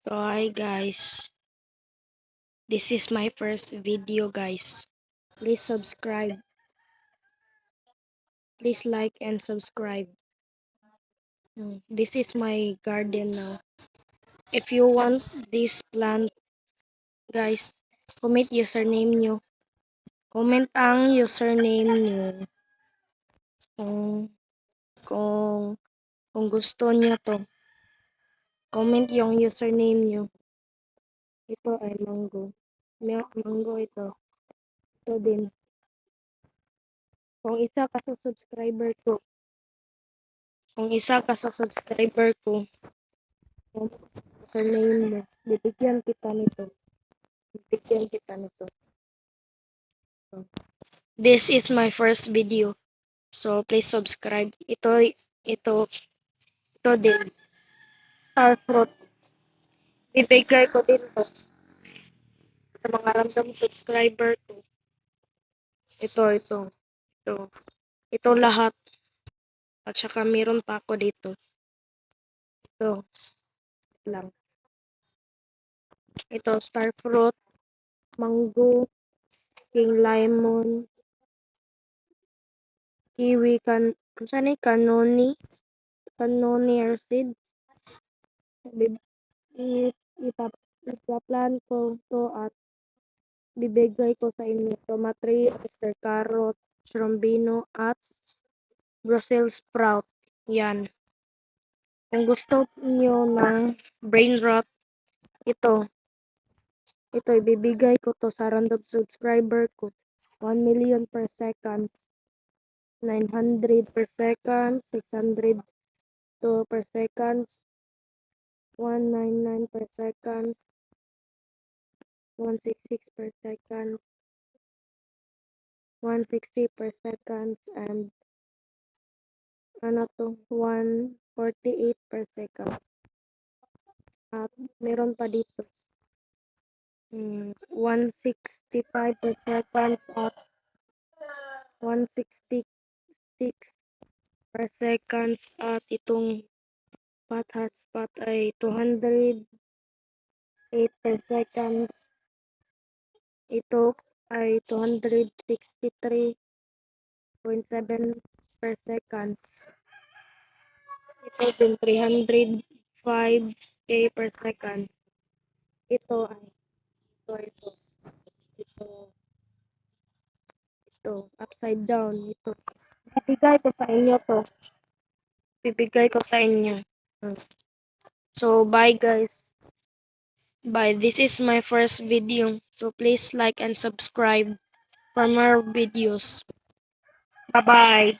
So hi guys, this is my first video guys. Please subscribe, please like and subscribe. This is my garden now. If you want this plant guys, comment username nyo. Comment ang username nyo kung, kung, kung gusto nyo to. Comment yung username nyo. Ito ay mango. Mango ito. Ito din. Kung isa ka sa subscriber ko, username mo, bibigyan kita nito. So, this is my first video. So please subscribe. Ito din. Star fruit. Bibigay ko din to sa mga random subscriber ko. Ito. Ito lahat. At saka meron pa ako dito. Ito lang. Ito, star fruit, mango, king lemon, kiwi, kanoni or seed. Ipaplan ko to at bibigay ko sa inyo. Tomatri, Mr. Carrot, Shrombino, at Brussels sprout. Yan. Kung gusto niyo ng brain rot, ito ibibigay ko to sa random subscriber ko. 1 million per second, 900 per second, 600 per second, 199 per second, 166 per second, 160 per second, and 148 per second. At meron pa dito 165 per second at 166 per second, at itong hotspot ay 208 per second. Ito ay 263.7 per second. Ito din 305k per second. Ito upside down. Bibigay ko sa inyo to. So bye guys. Bye. This is my first video. So please like and subscribe for more videos. Bye bye.